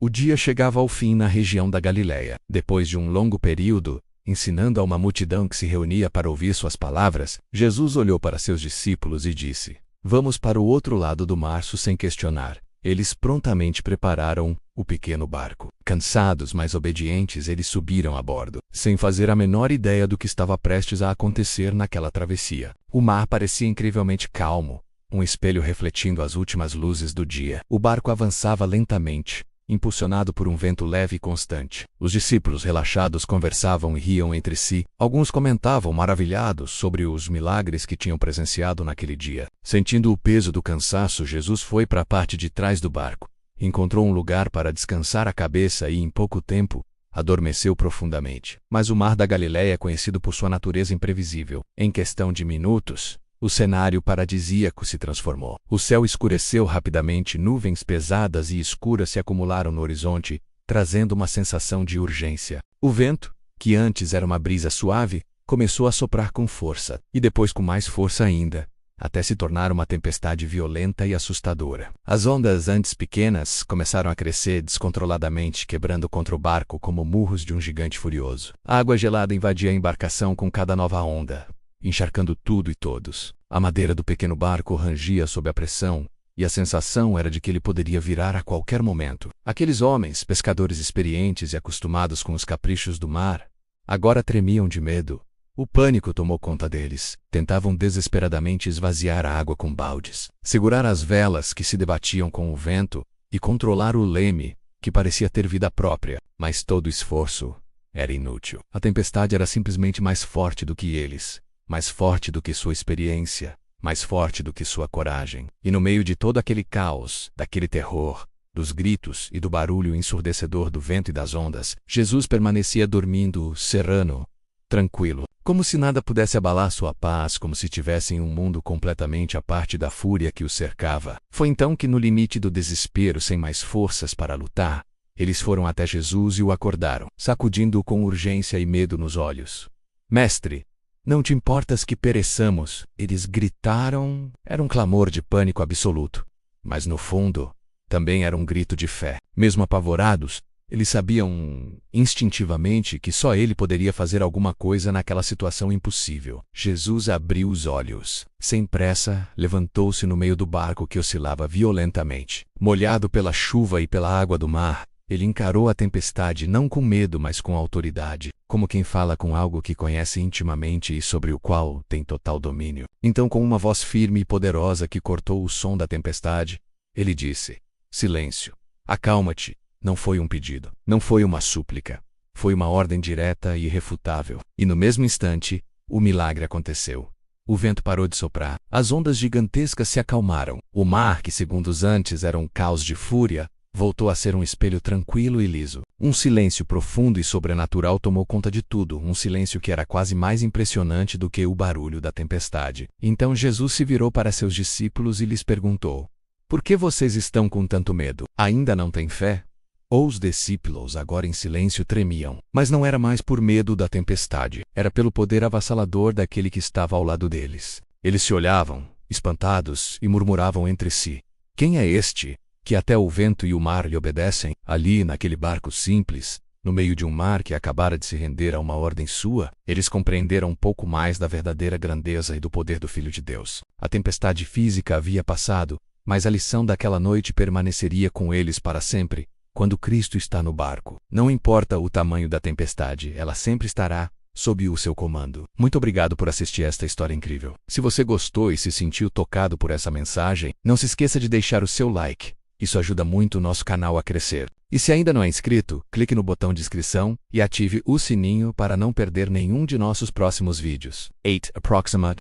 O dia chegava ao fim na região da Galiléia. Depois de um longo período, ensinando a uma multidão que se reunia para ouvir suas palavras, Jesus olhou para seus discípulos e disse: Vamos para o outro lado do mar sem questionar. Eles prontamente prepararam o pequeno barco. Cansados, mas obedientes, eles subiram a bordo, sem fazer a menor ideia do que estava prestes a acontecer naquela travessia. O mar parecia incrivelmente calmo, um espelho refletindo as últimas luzes do dia. O barco avançava lentamente, impulsionado por um vento leve e constante. Os discípulos relaxados conversavam e riam entre si. Alguns comentavam maravilhados sobre os milagres que tinham presenciado naquele dia. Sentindo o peso do cansaço, Jesus foi para a parte de trás do barco. Encontrou um lugar para descansar a cabeça e, em pouco tempo, adormeceu profundamente. Mas o mar da Galiléia é conhecido por sua natureza imprevisível. Em questão de minutos, o cenário paradisíaco se transformou. O céu escureceu rapidamente, nuvens pesadas e escuras se acumularam no horizonte, trazendo uma sensação de urgência. O vento, que antes era uma brisa suave, começou a soprar com força, e depois com mais força ainda, até se tornar uma tempestade violenta e assustadora. As ondas, antes pequenas, começaram a crescer descontroladamente, quebrando contra o barco como murros de um gigante furioso. A água gelada invadia a embarcação com cada nova onda, encharcando tudo e todos. A madeira do pequeno barco rangia sob a pressão, e a sensação era de que ele poderia virar a qualquer momento. Aqueles homens, pescadores experientes e acostumados com os caprichos do mar, agora tremiam de medo. O pânico tomou conta deles. Tentavam desesperadamente esvaziar a água com baldes, segurar as velas que se debatiam com o vento e controlar o leme, que parecia ter vida própria. Mas todo esforço era inútil. A tempestade era simplesmente mais forte do que eles, mais forte do que sua experiência, mais forte do que sua coragem. E no meio de todo aquele caos, daquele terror, dos gritos e do barulho ensurdecedor do vento e das ondas, Jesus permanecia dormindo, sereno, tranquilo, como se nada pudesse abalar sua paz, como se tivesse em um mundo completamente à parte da fúria que o cercava. Foi então que, no limite do desespero, sem mais forças para lutar, eles foram até Jesus e o acordaram, sacudindo-o com urgência e medo nos olhos. Mestre, não te importas que pereçamos? Eles gritaram. Era um clamor de pânico absoluto, mas no fundo, também era um grito de fé. Mesmo apavorados, eles sabiam instintivamente que só ele poderia fazer alguma coisa naquela situação impossível. Jesus abriu os olhos. Sem pressa, levantou-se no meio do barco que oscilava violentamente. Molhado pela chuva e pela água do mar, ele encarou a tempestade não com medo, mas com autoridade, como quem fala com algo que conhece intimamente e sobre o qual tem total domínio. Então, com uma voz firme e poderosa que cortou o som da tempestade, ele disse: Silêncio, acalma-te. Não foi um pedido, não foi uma súplica, foi uma ordem direta e irrefutável. E no mesmo instante, o milagre aconteceu. O vento parou de soprar, as ondas gigantescas se acalmaram. O mar, que segundos antes era um caos de fúria, voltou a ser um espelho tranquilo e liso. Um silêncio profundo e sobrenatural tomou conta de tudo, um silêncio que era quase mais impressionante do que o barulho da tempestade. Então Jesus se virou para seus discípulos e lhes perguntou: Por que vocês estão com tanto medo? Ainda não têm fé? Os discípulos, agora em silêncio, tremiam. Mas não era mais por medo da tempestade. Era pelo poder avassalador daquele que estava ao lado deles. Eles se olhavam, espantados, e murmuravam entre si: Quem é este, que até o vento e o mar lhe obedecem? Ali, naquele barco simples, no meio de um mar que acabara de se render a uma ordem sua, eles compreenderam um pouco mais da verdadeira grandeza e do poder do Filho de Deus. A tempestade física havia passado, mas a lição daquela noite permaneceria com eles para sempre. Quando Cristo está no barco, não importa o tamanho da tempestade, ela sempre estará sob o seu comando. Muito obrigado por assistir esta história incrível. Se você gostou e se sentiu tocado por essa mensagem, não se esqueça de deixar o seu like. Isso ajuda muito o nosso canal a crescer. E se ainda não é inscrito, clique no botão de inscrição e ative o sininho para não perder nenhum de nossos próximos vídeos. 8 approximate